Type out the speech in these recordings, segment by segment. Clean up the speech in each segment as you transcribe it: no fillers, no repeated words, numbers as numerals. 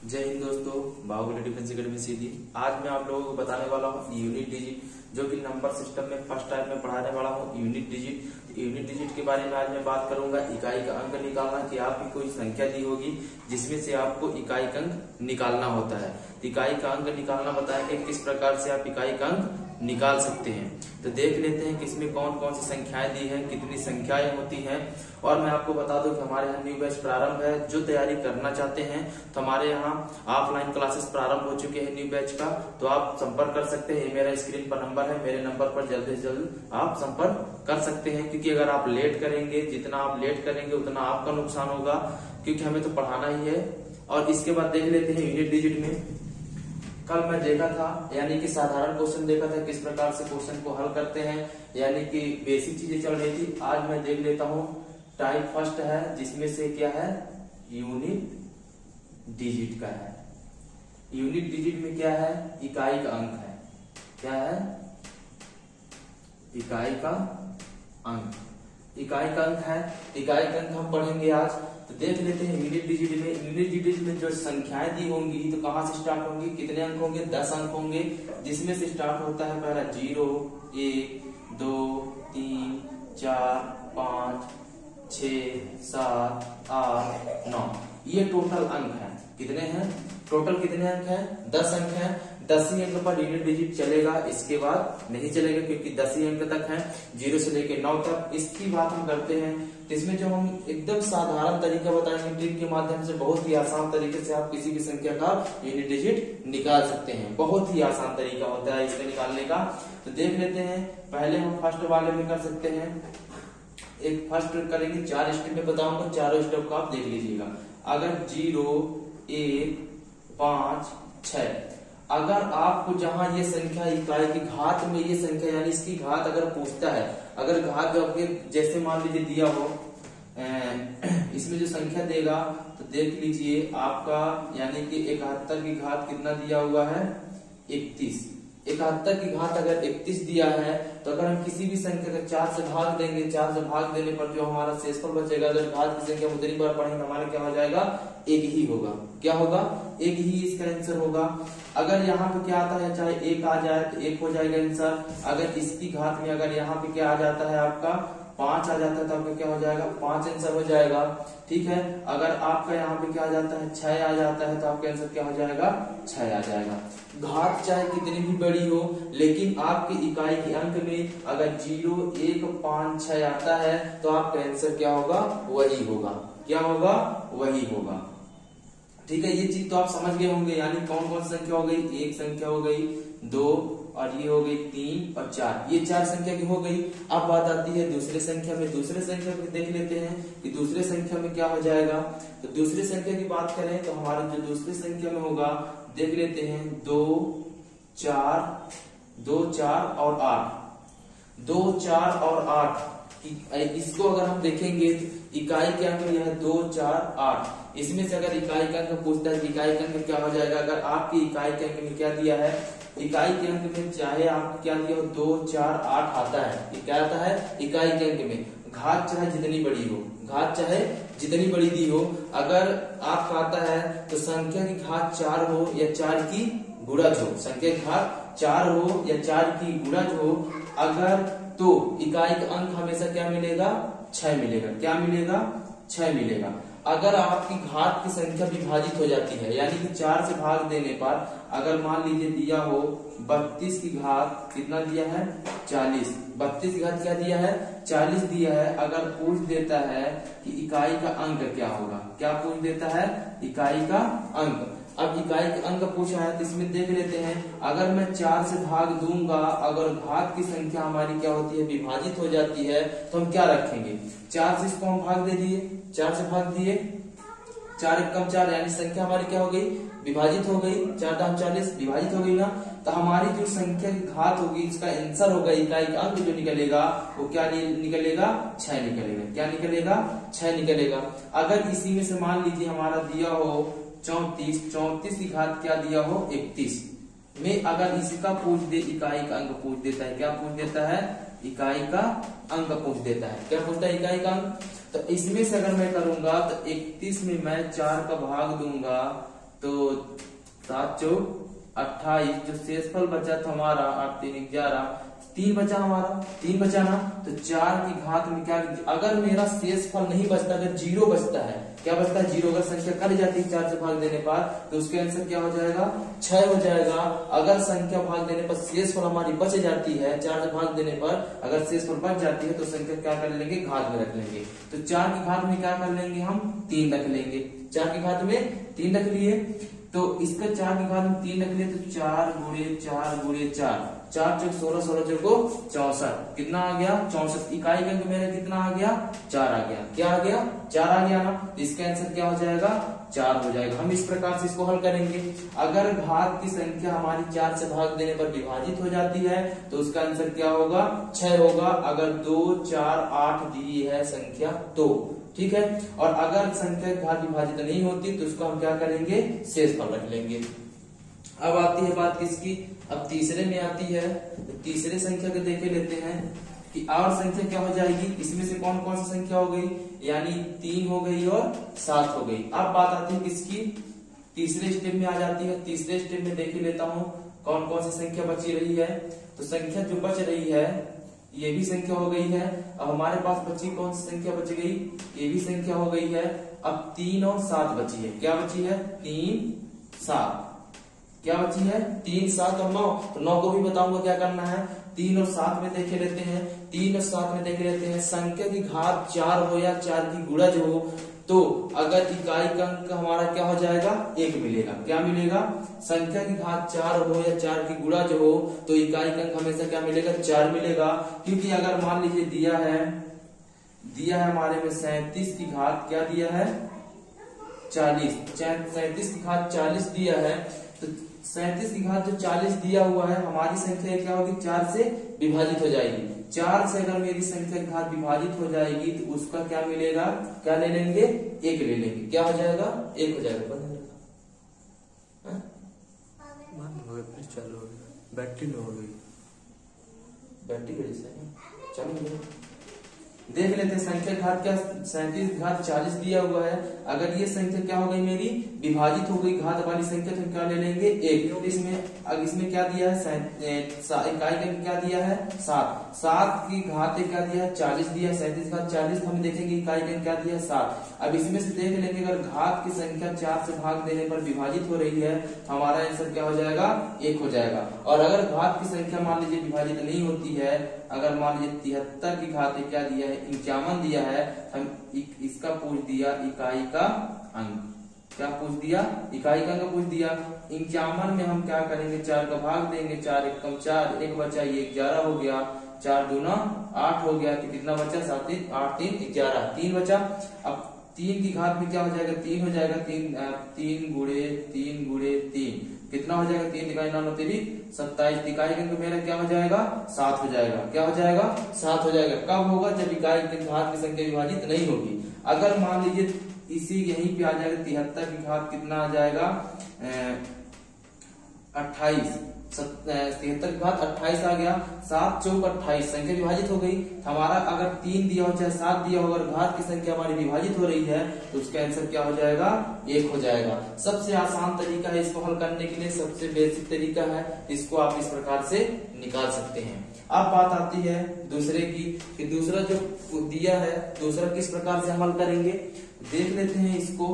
जय हिंद दोस्तों, Baahubali defence academy सीधी। आज मैं आप लोगों को बताने वाला हूँ यूनिट डिजिट, जो कि नंबर सिस्टम में फर्स्ट टाइम में पढ़ाने वाला हूँ यूनिट डिजिट। यूनिट डिजिट के बारे में आज मैं बात करूंगा। इकाई का अंक निकालना, कि आपकी कोई संख्या दी होगी जिसमें से आपको इकाई का अंक निकालना होता है। इकाई का अंक निकालना बताएंगे किस प्रकार से आप इकाई का अंक निकाल सकते हैं। तो देख लेते हैं कि इसमें कौन कौन सी संख्याएं दी हैं, कितनी संख्याएं होती हैं। और मैं आपको बता दूं कि हमारे यहाँ न्यू बैच प्रारंभ है। जो तैयारी करना चाहते हैं तो हमारे यहाँ ऑफलाइन क्लासेस प्रारंभ हो चुके हैं न्यू बैच का, तो आप संपर्क कर सकते हैं। मेरा स्क्रीन पर नंबर है, मेरे नंबर पर जल्द से जल्द आप संपर्क कर सकते हैं। क्योंकि अगर आप लेट करेंगे, जितना आप लेट करेंगे उतना आपका नुकसान होगा, क्योंकि हमें तो पढ़ाना ही है। और इसके बाद देख लेते हैं यूनिट डिजिट में। कल मैं देखा था, यानी कि साधारण क्वेश्चन देखा था, किस प्रकार से क्वेश्चन को हल करते हैं, यानी कि बेसिक चीजें चल रही थी। आज मैं देख लेता हूँ टाइप फर्स्ट है, जिसमें से क्या है, यूनिट डिजिट का है। यूनिट डिजिट में क्या है, इकाई का अंक है। क्या है, इकाई का अंक। इकाई का अंक है, इकाई का अंक हम पढ़ेंगे आज। तो देख लेते हैं यूनिट डिजिट में। यूनिट डिजिट में जो संख्याएं दी होंगी तो कहां से स्टार्ट होंगी, कितने अंक होंगे, 10 अंक होंगे, जिसमें से स्टार्ट होता है पहला 0, 1, 2, 3, 4, 5, 6, 7, 8, 9। ये टोटल अंक है। कितने हैं टोटल, कितने अंक हैं, 10 अंक हैं। 10 ही अंक पर यूनिट डिजिट चलेगा, इसके बाद नहीं चलेगा, क्योंकि 10 ही अंक तक है, 0 से लेकर 9 तक। इसकी बात हम करते हैं तो इसमें जो हम एकदम साधारण तरीका बताएंगे ट्रिक के माध्यम से, बहुत ही आसान तरीके से आप किसी भी संख्या का यूनिट डिजिट निकाल सकते हैं। बहुत ही आसान तरीका होता है इसका निकालने का। तो देख लेते हैं, पहले हम फर्स्ट वाले में कर सकते हैं। एक फर्स्ट करेंगे, 4 स्टेप में बताऊंगा, चारों स्टेप को आप देख लीजिएगा। अगर 0, 1, 5, 6, अगर आपको जहां ये संख्या इकाई की घात में ये संख्या, यानी इसकी घात अगर पूछता है, अगर घात जो आपके जैसे मान लीजिए दिया हो, इसमें जो संख्या देगा तो देख लीजिए आपका, यानी कि 71 की घात कितना दिया हुआ है, 31। 71 की घात अगर 31 दिया है, तो अगर हम किसी भी संख्या का 4 से भाग देंगे, 4 से भाग देने पर जो हमारा शेषफल बचेगा, अगर घात की संख्या उतनी बार पढ़ेंगे, हमारा क्या हो जाएगा, एक ही होगा। क्या होगा, एक ही इसका आंसर होगा। अगर यहाँ पे क्या आता है, चाहे 1 आ जाए तो 1 हो जाएगा आंसर। अगर इसकी घात में अगर यहाँ पे क्या आ जाता है, आपका 5 आ जाता है, तो आपका क्या हो जाएगा, 5 आंसर हो जाएगा। ठीक है, अगर आपका यहाँ पे क्या आ जाता है, 6 आ जाता है, तो आपका आंसर क्या हो जाएगा, 6 आ जाएगा। घात चाहे कितनी भी बड़ी हो, लेकिन आपकी इकाई के अंक में अगर 0, 1, 5, 6 आता है, तो आपका आंसर क्या होगा, वही होगा। क्या होगा, वही होगा। ठीक है, ये चीज तो आप समझ गए होंगे। यानी कौन कौन सी संख्या हो गई, एक संख्या हो गई, 2, और ये हो गई 3 और 4। ये 4 संख्या की हो गई। अब बात आती है दूसरे संख्या में। दूसरे संख्या में देख लेते हैं कि दूसरे संख्या में क्या हो जाएगा। तो दूसरी संख्या की बात करें तो हमारा जो दूसरी संख्या में होगा, देख लेते हैं 2, 4 और 8। 2, 4 और 8 इसको अगर हम देखेंगे तो इकाई के अंक यह है 2, 4, 8। इसमें से अगर इकाई का अंक पूछता है, इकाई का अंक क्या हो जाएगा। अगर आपकी इकाई के अंक में क्या दिया है, इकाई के अंक में चाहे आप क्या दिया हो, 2, 4, 8 आता है। ये क्या आता है, इकाई के अंक में घात चाहे जितनी बड़ी हो, घात चाहे जितनी बड़ी दी हो, अगर आपका आता है तो संख्या की घात 4 हो या 4 की गुणज हो, संख्या की घात 4 हो या 4 की गुणज हो, अगर तो इकाई का अंक हमेशा क्या मिलेगा, 6 मिलेगा। क्या मिलेगा, 6 मिलेगा। अगर आपकी घात की संख्या विभाजित हो जाती है, यानी कि 4 से भाग देने पर अगर मान लीजिए दिया हो 32 की घात कितना दिया है, 40। 32 की घात क्या दिया है, 40 दिया है। अगर पूछ देता है कि इकाई का अंक क्या होगा, क्या पूछ देता है, इकाई का अंक। अब इकाई का अंक पूछा है तो इसमें देख लेते हैं, अगर मैं 4 से भाग दूंगा, अगर घात की संख्या हमारी क्या होती है, विभाजित हो जाती है, तो हम क्या रखेंगे, 4 से इसको हम भाग दे दिए, 4 से भाग दिए, 4 1 कम 4, यानी संख्या हमारी क्या हो गई, विभाजित हो गई। 4 दाम 40 विभाजित हो गई ना। तो हमारी जो संख्या की घात होगी, इसका आंसर होगा, इकाई का अंक जो निकलेगा वो क्या निकलेगा, 6 निकलेगा। क्या निकलेगा, 6 निकलेगा। अगर इसी में से मान लीजिए हमारा दिया हो 34 की घात क्या दिया हो, 31 में अगर इसका पूछ दे, इकाई का अंक पूछ देता है, क्या पूछ देता है, इकाई का अंक पूछ देता है। क्या पूछता है, इकाई का अंक। तो इसमें से अगर मैं करूंगा तो 31 में मैं 4 का भाग दूंगा तो 7 चौक 28, जो शेषफल बचा था हमारा 8 3 11, 3 बचा हमारा, 3 बचा ना, तो 4 की घात में क्या, अगर मेरा शेषफल नहीं बचता, अगर 0 बचता है, क्या बचता है 0, अगर संख्या कट जाती है 4 से भाग देने पर, तो उसके आंसर क्या हो जाएगा 6 हो जाएगा। अगर संख्या भाग देने पर शेषफल हमारी बच जाती है, 4 से भाग देने पर अगर शेषफल बच जाती है तो संख्या क्या कर लेंगे, घात में रख लेंगे। तो 4 की घात में क्या कर लेंगे हम, 3 रख लेंगे। 4 की घात में 3 रख लिए, तो इसका 4 की घात में 3 रख लिए, तो 4 गुणे 4 गुणे 4, 4 चौक 16, 16 चौक 64, कितना आ गया 64। इकाई अंक मेरा कितना आ गया, 4 आ गया। क्या आ गया, 4 आ गया ना, तो इसका आंसर क्या हो जाएगा, 4 हो जाएगा। हम इस प्रकार से इसको हल करेंगे। अगर घात की संख्या हमारी 4 से भाग देने पर विभाजित हो जाती है तो उसका आंसर क्या होगा, 6 होगा। अगर 2 4 8 दी है संख्या तो, ठीक है। और अगर संख्या घात विभाजित नहीं होती तो उसको हम क्या करेंगे, शेषफल रख लेंगे। अब आती है बात किसकी, अब तीसरे में आती है। तो तीसरे संख्या को देखे लेते हैं कि और संख्या क्या हो जाएगी, इसमें से कौन कौन सी संख्या हो गई, यानी 3 हो गई और 7 हो गई। अब बात आती है किसकी, तीसरे स्टेप में आ जाती है। तीसरे स्टेप में देख लेता हूँ कौन कौन सी संख्या बची रही है। तो संख्या जो बच रही है ये भी संख्या हो गई है। अब हमारे पास बची कौन सी संख्या बच गई, ये भी संख्या हो गई है। अब 3 और 7 बची है। क्या बची है, 3 7, क्या बची है 3 7 और 9। तो 9 को भी बताऊंगा क्या करना है। 3 और 7 में देखे लेते हैं, 3 और 7 में देखे लेते हैं। संख्या की घात 4 हो या 4 की गुणज हो तो अगर इकाई का अंक हमारा क्या हो जाएगा, 1 मिलेगा। क्या मिलेगा, संख्या की घात 4 हो या 4 की गुणज हो तो इकाई का अंक हमेशा क्या मिलेगा, 4 मिलेगा। क्योंकि अगर मान लीजिए दिया है हमारे में 37 की घात क्या दिया है, 40, 37 की घात 40 दिया है। तो 37 की घात जो 40 दिया हुआ है, हमारी संख्या क्या होगी, 4 से विभाजित हो जाएगी। 4 से अगर मेरी संख्या की घात विभाजित हो जाएगी तो उसका क्या मिलेगा, क्या ले लेंगे, 1 ले लेंगे। क्या हो जाएगा, 1 हो जाएगा। चलो बैटरी लो हो गई, बैटरी वजह से चलो देख लेते हैं। संख्या घात क्या, 37 घात 40 दिया हुआ है। अगर ये संख्या क्या हो गई मेरी, विभाजित हो गई घात वाली संख्या, तो क्या ले लेंगे, 1। इसमें क्या दिया है, इकाई का क्या दिया है, 7। 7 की घात क्या दिया है, 40 दिया है। 37 घात 40 हम देखेंगे इकाई का क्या दिया है, 7। अब इसमें से देख लेंगे अगर घात की संख्या 4 से भाग देने पर विभाजित हो रही है तो हमारा आंसर क्या हो जाएगा, 1 हो जाएगा। और अगर घात की संख्या मान लीजिए विभाजित नहीं होती है, अगर मान लीजिए 73 की घात क्या दिया है, 51 दिया है, हम इसका पूछ दिया इकाई का अंक। क्या पूछ दिया, इकाई का अंक पूछ दिया। 51 में हम क्या करेंगे, 4 का भाग देंगे, 4 एकम 4, 1 बचा, ये 11 हो गया, 4 दूना 8 हो गया, तो कितना बचा, 7 3 8 3 11, 3 बचा। अब 3 की घात में क्या हो जाएगा, 3 हो जाएगा। 3 गुणे 3 गुणे 3 कितना हो जाएगा, 3 इकाई 9 3 27। इकाई का मेरा क्या हो जाएगा, 7 हो जाएगा। क्या हो जाएगा, 7 हो जाएगा। कब होगा, जब इकाई की घात की संख्या विभाजित नहीं होगी। अगर मान लीजिए इसी यहीं पे आ जाएगा, 73 की घात कितना आ जाएगा, 28। 73 की घात 28 आ गया। 7 चौक 28, संख्या विभाजित हो गई। हमारा अगर 3 दिया हो चाहे 7 दिया हो, अगर घात की संख्या हमारी विभाजित हो रही है तो उसका आंसर क्या हो जाएगा, 1 हो जाएगा। सबसे आसान तरीका है इसको हल करने के लिए, सबसे बेसिक तरीका है, इसको आप इस प्रकार से निकाल सकते हैं। अब बात आती है दूसरे की, कि दूसरा जो दिया है, दूसरा किस प्रकार से हल करेंगे, देख लेते हैं इसको।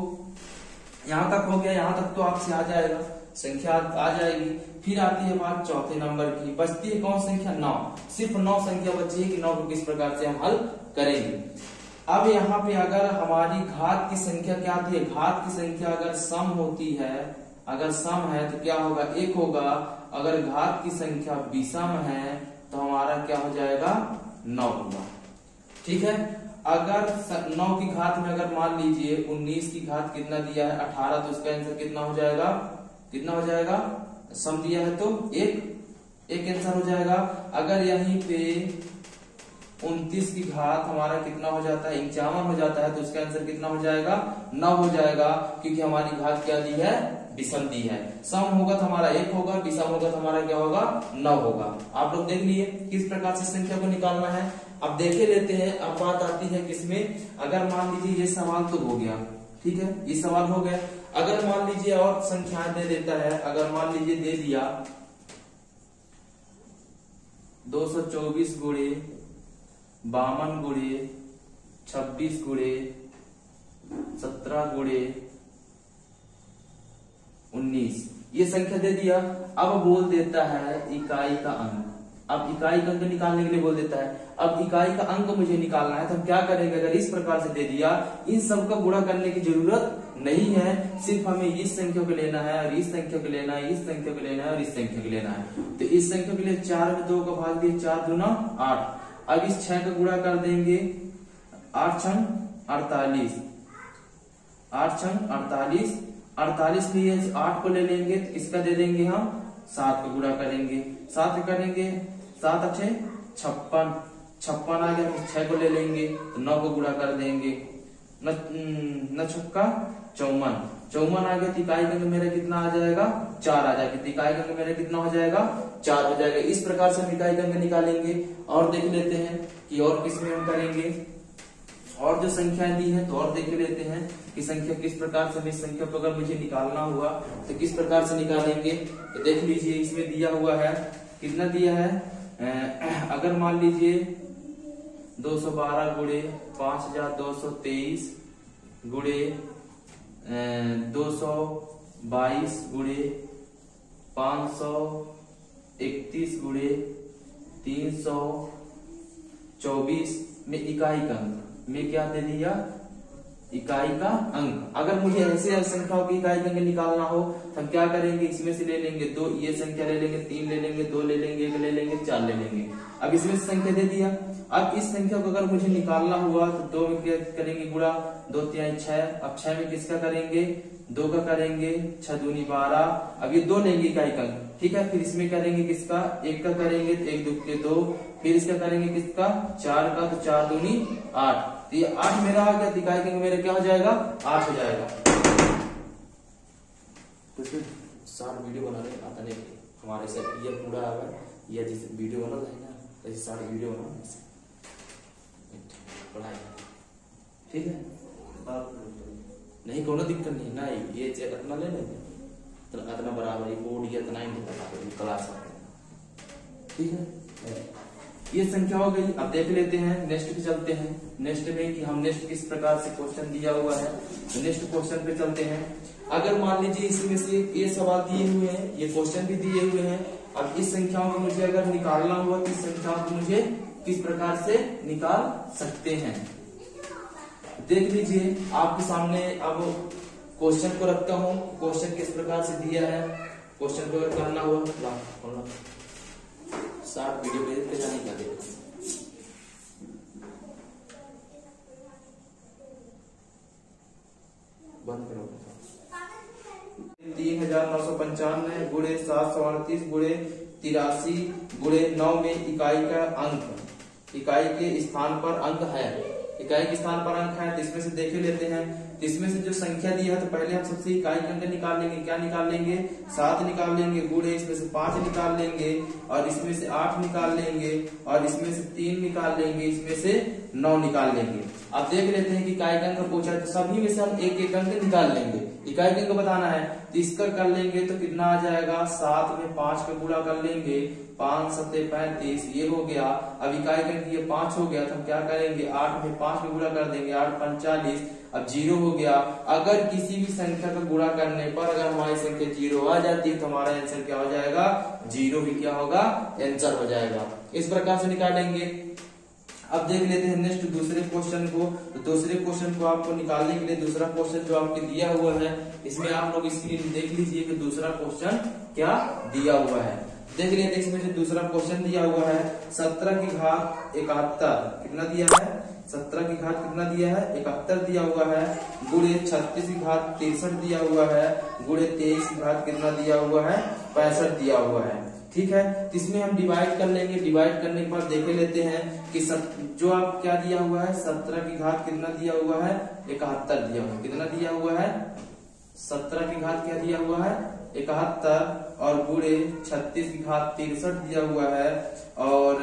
यहां तक हो गया, यहां तक तो आपसे आ जाएगा, संख्या आ जाएगी। फिर आती है बात चौथे नंबर की, बचती है कौन संख्या, 9। सिर्फ 9 संख्या बची है कि 9 को किस प्रकार से हम हल करेंगे। अब यहाँ पे अगर हमारी घात की संख्या क्या आती है, घात की संख्या अगर सम होती है, अगर सम है तो क्या होगा, 1 होगा। अगर घात की संख्या विषम है तो हमारा क्या हो जाएगा, 9 होगा। ठीक है। अगर 9 की घात में अगर मान लीजिए 19 की घात कितना दिया है, 18, तो उसका आंसर कितना हो जाएगा, कितना हो जाएगा, सम दिया है तो 1 आंसर हो जाएगा। अगर यहीं पे 29 की घात हमारा कितना हो जाता है, 51 हो जाता है, तो उसका आंसर कितना हो जाएगा, 9 हो जाएगा। क्योंकि हमारी घात क्या दी है, विषम दी है। सम होगा तो हमारा 1 होगा, विषम होगा तो हमारा क्या होगा, 9 होगा। आप लोग देख लिए किस प्रकार से संख्या को निकालना है। अब देखे लेते हैं। अब बात आती है किसमें, अगर मान लीजिए ये सवाल तो हो गया, ठीक है, ये सवाल हो गया। अगर मान लीजिए और संख्याएं दे देता है, अगर मान लीजिए दे दिया 224 गुणे 52 गुणे 26 गुणे 17 गुणे 19, ये संख्या दे दिया। अब बोल देता है इकाई का अंक। अब इकाई का अंक निकालने के लिए बोल देता है, अब इकाई का अंक मुझे निकालना है तो हम क्या करेंगे, अगर इस प्रकार से दे दिया, इन सब का गुणा करने की जरूरत नहीं है, सिर्फ हमें इस संख्या को लेना है और इस संख्या को लेना है, इस संख्या को लेना है और इस संख्या को लेना है। तो इस संख्या के लिए 4 में 2 का भाग दिए, 4 दूना 8। अब इस 6 का गुणा कर देंगे, 8 छंग 48, 8 छंग 48, 48 लिए 8 को ले लेंगे तो इसका दे देंगे हम 7 का गुणा करेंगे, 7 करेंगे 7 अच्छे 56, 56 आ गया, 6 को ले लेंगे तो 9 को गुणा कर देंगे, न छक्का 54, 54 आ गया तो इकाई का अंक मेरा कितना आ जाएगा, 4 आ जाएगा। तो इकाई का अंक मेरा कितना हो जाएगा, 4 हो जाएगा। इस प्रकार से हम इकाई का अंक निकालेंगे। और देख लेते हैं कि और किसमें हम करेंगे, और जो संख्याएं दी है तो और देख लेते हैं कि संख्या किस प्रकार से, इस संख्या को अगर मुझे निकालना हुआ तो किस प्रकार से निकालेंगे। तो देख लीजिए इसमें दिया हुआ है, कितना दिया है, अगर मान लीजिए 212 गुणे 5223 गुणे 222 गुणे 531 गुणे 324 में इकाई का अंक में क्या दे दिया, इकाई का अंक। अगर मुझे ऐसे संख्याओं की इकाई का अंक निकालना हो तो हम क्या करेंगे, इसमें से ले लेंगे 2, ये संख्या ले लेंगे, 3 ले लेंगे, 2 ले लेंगे, 1 ले लेंगे, 4 ले लेंगे। अब इसमें से संख्या दे दिया। अब इस संख्या को अगर मुझे निकालना हुआ तो 2 में क्या करेंगे गुणा, 2 3 6। अब 6 में किसका करेंगे, 2 का करेंगे, 6 दूनी 12। अब ये 2 लेंगे इकाई का अंक, ठीक है। फिर इसमें करेंगे किसका, 1 का करेंगे तो 1 2 के 2, फिर इसका करेंगे किसका, 4 का, तो 4 दूनी 8। तो ये 8 मेरा आ गया, इकाई का अंक मेरा क्या हो जाएगा, 8 हो जाएगा। तो फिर शॉर्ट वीडियो बनाने आता नहीं हमारे से, ये पूरा है ये जैसे वीडियो बना है ना, ऐसे शॉर्ट वीडियो बना पढ़ाई, ठीक है। नहीं कोनो दिक्कत नहीं, नहीं ये इतना ले लेंगे तो इतना बराबर बोर्ड या इतना ही क्लास, ठीक है। ये संख्या हो गई। अब देख लेते हैं नेक्स्ट पे चलते हैं। नेक्स्ट में कि हम नेक्स्ट किस प्रकार से क्वेश्चन दिया हुआ है, तो नेक्स्ट क्वेश्चन पे चलते हैं। अगर मान लीजिए इसमें से ये सवाल दिए हुए हैं, ये क्वेश्चन भी दिए हुए हैं। अब इस संख्याओं को मुझे अगर निकालना हुआ तो इस संख्याओं को मुझे किस प्रकार से निकाल सकते हैं, देख लीजिए आपके सामने। अब क्वेश्चन को रखता हूं, क्वेश्चन किस प्रकार से दिया है, क्वेश्चन को अगर करना हुआ शॉर्ट वीडियो पे जाने का देखो। बंद करो। 3995 गुणे 738 गुणे 83 गुणे 9 में इकाई का अंक, इकाई के स्थान पर अंक है, इकाई के स्थान पर अंक है। तो इसमें से देख लेते हैं। तो इसमें से जो संख्या दी है तो पहले हम सबसे इकाई का अंक निकाल लेंगे। क्या निकाल लेंगे, 7 निकाल लेंगे, गुणे इसमें से 5 निकाल लेंगे, और इसमें से 8 निकाल लेंगे, और इसमें से 3 निकाल लेंगे, इसमें से 9 निकाल लेंगे। अब देख लेते हैं कि इकाई का अंक पूछा है तो सभी में से हम एक एक अंक निकाल लेंगे। इकाई का अंक बताना है तो इसका कर लेंगे तो कितना आ जाएगा, 7 में 5 का गुणा कर लेंगे, 5 7 35, ये हो गया। अब इकाई का अंक ये 5 हो गया तो हम क्या करेंगे, 8 में 5 का गुणा कर देंगे, 8 5 40। अब 0 हो गया। अगर किसी भी संख्या का गुणा करने पर अगर हमारी संख्या 0 आ जाती है तो हमारा आंसर क्या हो जाएगा, 0 ही क्या होगा, आंसर हो जाएगा। इस प्रकार से निकालेंगे। अब देख लेते हैं नेक्स्ट दूसरे क्वेश्चन को। तो दूसरे क्वेश्चन को आपको निकालने के लिए दूसरा क्वेश्चन जो आपके दिया हुआ है, इसमें आप लोग स्क्रीन देख लीजिए कि दूसरा क्वेश्चन क्या दिया हुआ है। देख लेते हैं इसमें से दूसरा क्वेश्चन दिया हुआ है 17 की घात 71, कितना दिया है, 17 की घात कितना दिया है, 71 दिया हुआ है, गुणे 36 की घात 63 दिया हुआ है, गुणे 23 की घात कितना दिया हुआ है, 65 दिया हुआ है। ठीक है, इसमें हम डिवाइड कर लेंगे। डिवाइड करने के बाद देख लेते हैं कि जो आप क्या दिया हुआ है, 17 की घात कितना दिया हुआ है, 71 दिया हुआ है। कितना दिया हुआ है, 17 की घात क्या दिया हुआ है, 71 और गुणे 36 की घात 63 दिया हुआ है और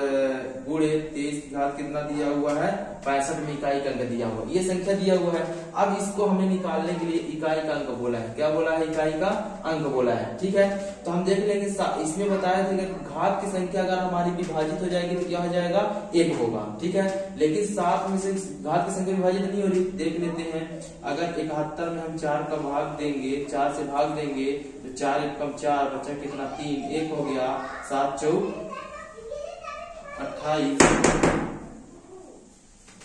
गुणे 23 की घात कितना दिया हुआ है 65 में इकाई का अंक दिया हुआ है। ये संख्या दिया हुआ है। अब इसको हमें निकालने के लिए इकाई का अंक बोला है। क्या बोला है? इकाई का अंक बोला है। ठीक है, तो हम देख लेंगे इसमें बताया था कि घात की संख्या अगर हमारी विभाजित हो जाएगी तो क्या हो जाएगा? 1 होगा। ठीक है, लेकिन 7 में से घात की संख्या विभाजित नहीं हो रही। देख लेते हैं, अगर 71 में हम 4 का भाग देंगे, 4 से भाग देंगे तो 4 एकम 4 बचा कितना 3, 1 हो गया, 7 चौक 28,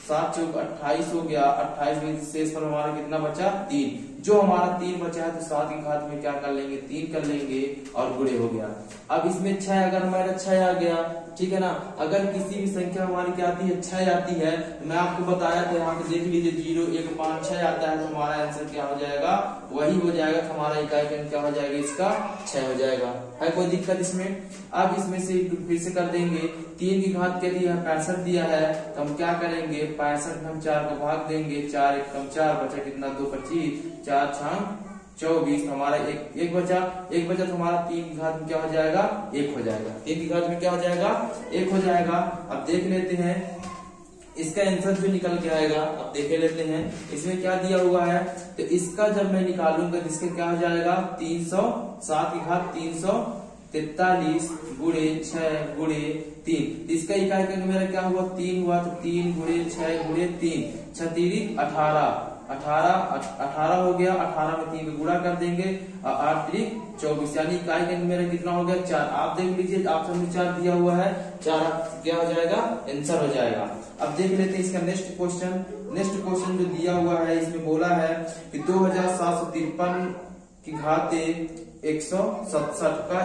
7 चौक 28 हो गया। 28 में शेष पर हमारा कितना बचा? 3। जो हमारा 3 बचा है तो 7 की घात में क्या कर लेंगे? 3 कर लेंगे और गुणे हो गया। अब इसमें 6 अगर हमारा 6 आ गया, ठीक है ना। अगर किसी भी संख्या हमारी क्या आती है? 6 आती है। तो मैं आपको बताया था, यहाँ पे देख लीजिए 0, 1, 5, 6 आता है तो हमारा आंसर क्या हो जाएगा? वही हो जाएगा। तो हमारा इकाई का अंक क्या हो जाएगा? इसका 6 हो जाएगा। है कोई दिक्कत इसमें? अब इसमें से फिर से कर देंगे। 3 की घात क्या दिया है? 65 दिया है। तो हम क्या करेंगे? 65 में हम 4 का भाग देंगे, 4 एकम 4 बचा कितना 2, 25, 4 6 24, हमारा एक बचा तो हमारा 3 की घात में क्या हो जाएगा? 1 हो जाएगा। 3 की घात में क्या हो जाएगा? 1 हो जाएगा। अब देख लेते हैं इसका आंसर जो निकल के आएगा। अब देख लेते हैं इसमें क्या दिया हुआ है। तो इसका जब मैं निकालूंगा तो इसका क्या हो जाएगा? 307 की घात 343 गुणे 6 गुणे 3। इसका इकाई का मेरा क्या हुआ? 3 हुआ। तो 3 गुणे 6 गुणे 3, 6 3 18 हो गया। 18 में 3 गुणा कर देंगे और 8 3 24, यानी इकाई का मेरा कितना हो गया? 4। आप देख लीजिए ऑप्शन में 4 दिया हुआ है, 4 क्या हो जाएगा? आंसर हो जाएगा। अब देख लेते हैं इसका नेक्स्ट क्वेश्चन जो दिया हुआ है, इसमें बोला है कि 2753 की घाते 167 का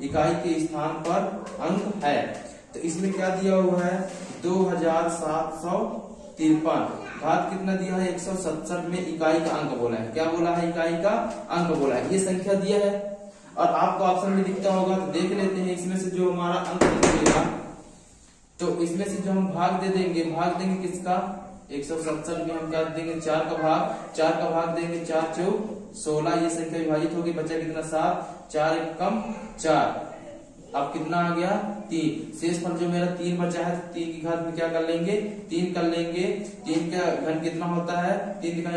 इकाई के स्थान पर अंक है। तो इसमें क्या दिया हुआ है? 2753 घात कितना दिया है? 167 में इकाई का अंक बोला है। क्या बोला है? इकाई का अंक बोला है। ये संख्या दिया है और आपको ऑप्शन में दिखता होगा। तो देख लेते हैं इसमें से जो हमारा अंक निकलेगा, तो इसमें से जो हम भाग देंगे किसका? 167 में हम क्या देंगे? 4 का भाग देंगे, 4 चौक 16, ये संख्या विभाजित होगी, बचा कितना 7, 4 एकम 4। अब कितना आ गया? 3। शेष पर जो मेरा 3 बचा है तो 3 की घात में क्या कर लेंगे? 3 कर लेंगे। 3 का घन कितना होता है? 3 की घात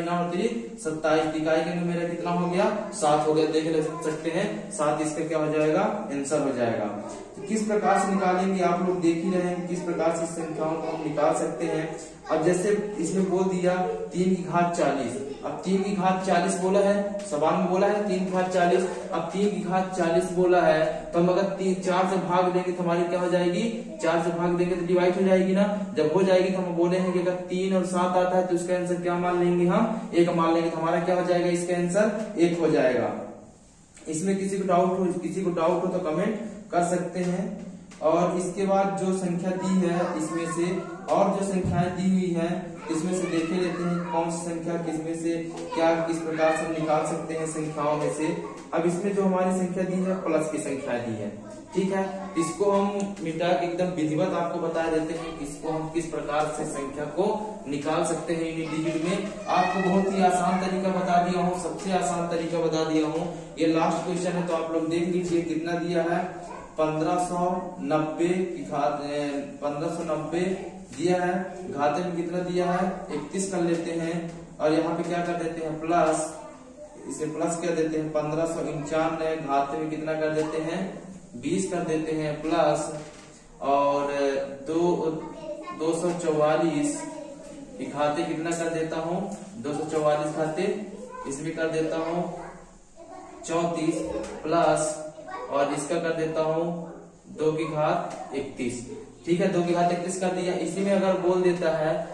27, इकाई का मेरा कितना हो गया? 7 हो गया। देख सकते हैं 7 इसका क्या हो जाएगा? आंसर हो जाएगा। तो किस प्रकार से निकालेंगे आप लोग देख ही रहे हैं किस प्रकार से संख्याओं को हम निकाल सकते हैं। अब जैसे इसमें बोल दिया 3 की घात 40, अब 3 की घात 40 बोला है, सवाल में बोला है 3 की घात 40। अब 3 की घात 40 बोला है तो हम अगर 4 से भाग देंगे तो हमारी क्या हो जाएगी? 4 से भाग देंगे तो डिवाइड हो जाएगी ना। जब हो जाएगी तो हम बोले हैं कि अगर 3 और 7 आता है तो इसका आंसर क्या मान लेंगे? हम 1 मान लेंगे। तो हमारा क्या हो जाएगा? इसका आंसर 1 हो जाएगा। इसमें किसी को डाउट हो तो कमेंट कर सकते हैं। और इसके बाद जो संख्या दी है इसमें से और जो संख्याएं दी हुई है इसमें से देखे लेते हैं कौन सी संख्या किसमें से क्या किस प्रकार से हम निकाल सकते हैं संख्याओं में से। अब इसमें जो हमारी संख्या दी है प्लस की संख्या दी है, ठीक है। इसको हम मिटा के एकदम विधिवत आपको बता देते हैं इसको हम किस प्रकार से संख्या को निकाल सकते हैं यूनिट डिजिट में। आपको बहुत ही आसान तरीका बता दिया हूँ, सबसे आसान तरीका बता दिया हूँ। ये लास्ट क्वेश्चन है तो आप लोग देख लीजिए कितना दिया है। 1590 की घात 1590 दिया है, घाते में कितना दिया है 31 कर लेते हैं और यहाँ पे क्या कर देते हैं प्लस, इसे प्लस कर देते हैं 1591 घाते में कितना कर देते हैं 20 कर देते हैं प्लस और 244 घाते कितना कर देता हूँ 244 घाते इसमें कर देता हूँ 34 प्लस और इसका कर देता हूँ 2 की घात 31, ठीक है। 2 की घात 31 कर दिया। इसी में अगर बोल देता है